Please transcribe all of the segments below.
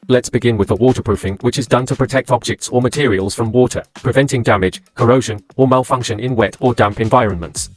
Let's begin with the waterproofing, which is done to protect objects or materials from water, preventing damage, corrosion, or malfunction in wet or damp environments.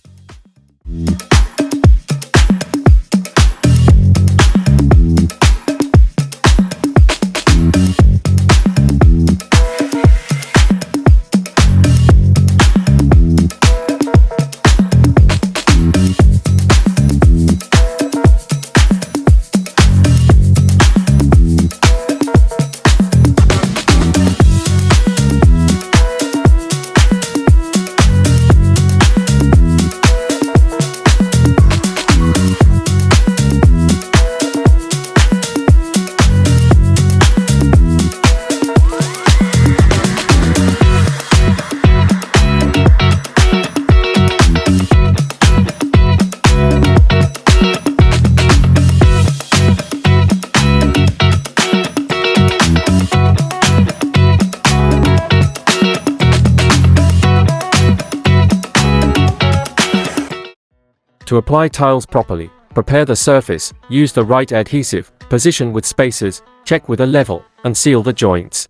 To apply tiles properly, prepare the surface, use the right adhesive, position with spacers, check with a level, and seal the joints.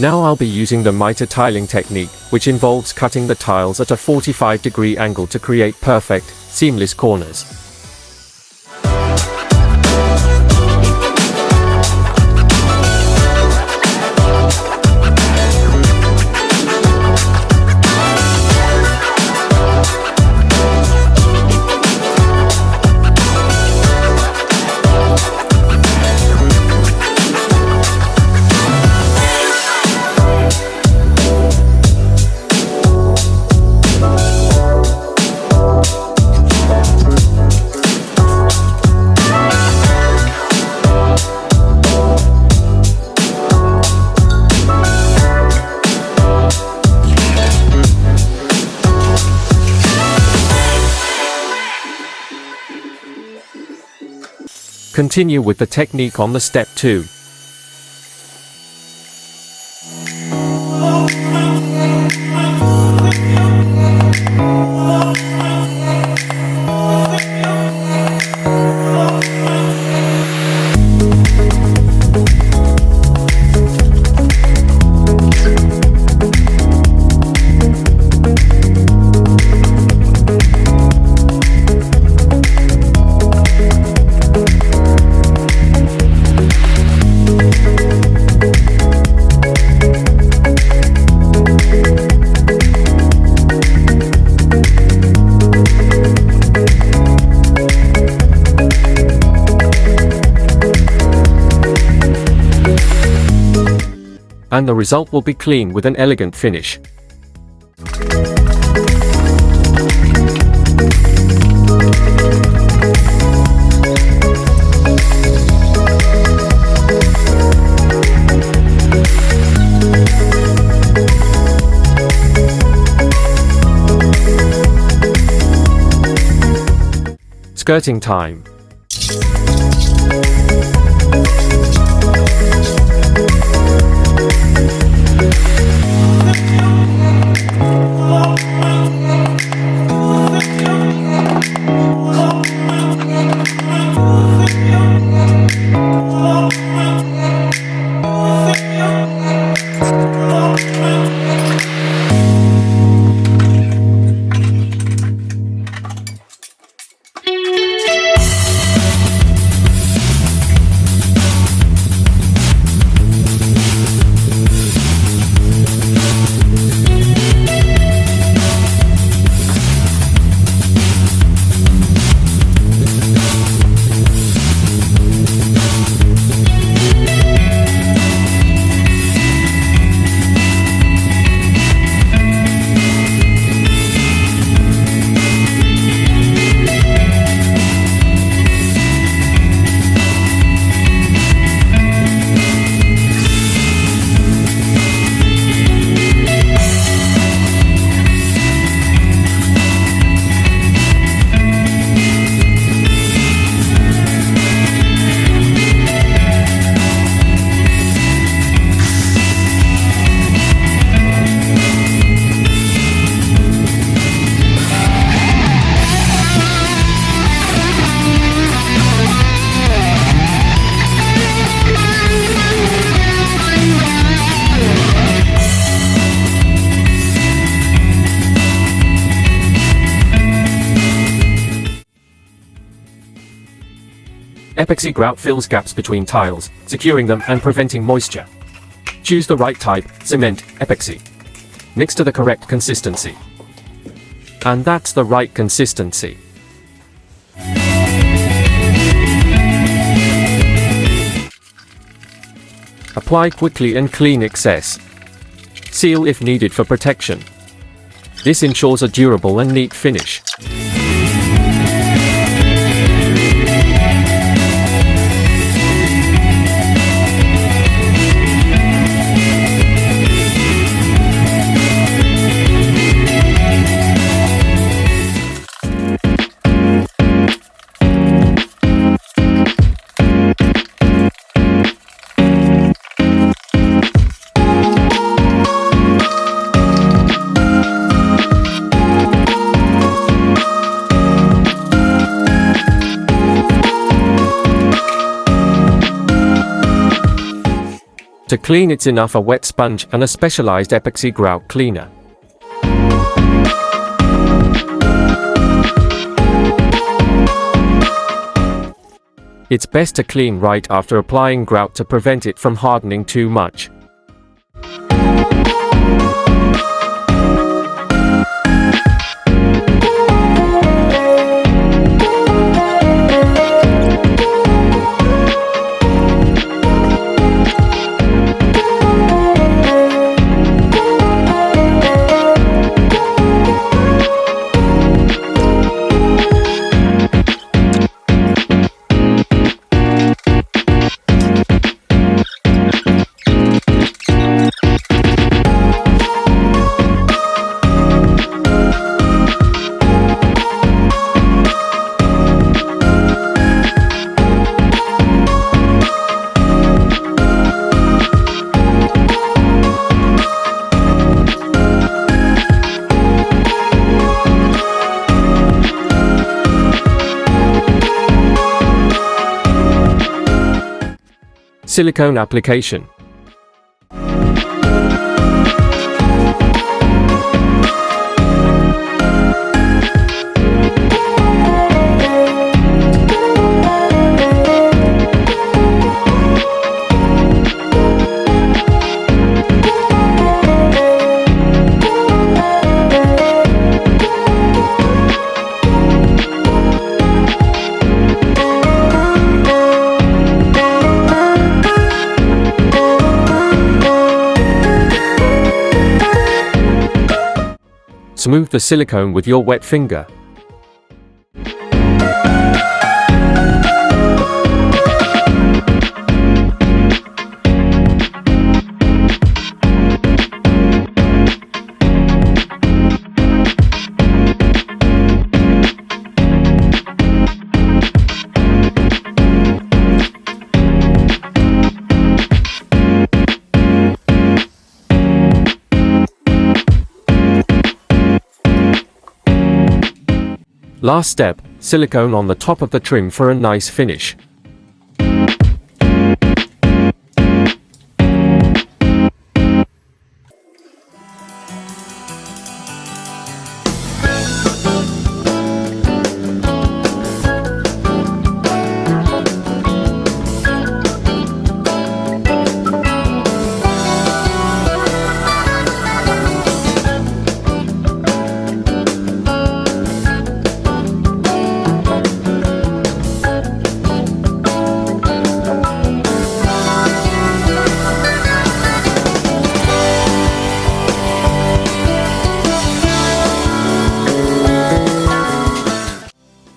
Now I'll be using the miter tiling technique, which involves cutting the tiles at a 45-degree angle to create perfect, seamless corners. Continue with the technique on the step 2. And the result will be clean with an elegant finish. Skirting time. Epoxy grout fills gaps between tiles, securing them and preventing moisture. Choose the right type, cement, epoxy. Mix to the correct consistency. And that's the right consistency. Apply quickly and clean excess. Seal if needed for protection. This ensures a durable and neat finish. To clean, it's enough a wet sponge and a specialized epoxy grout cleaner. It's best to clean right after applying grout to prevent it from hardening too much. Silicone application. Smooth the silicone with your wet finger. Last step, silicone on the top of the trim for a nice finish.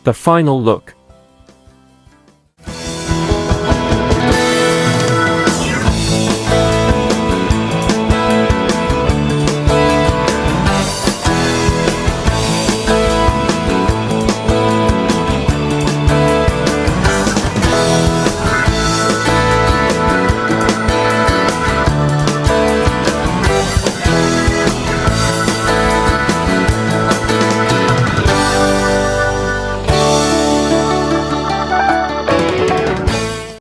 The final look.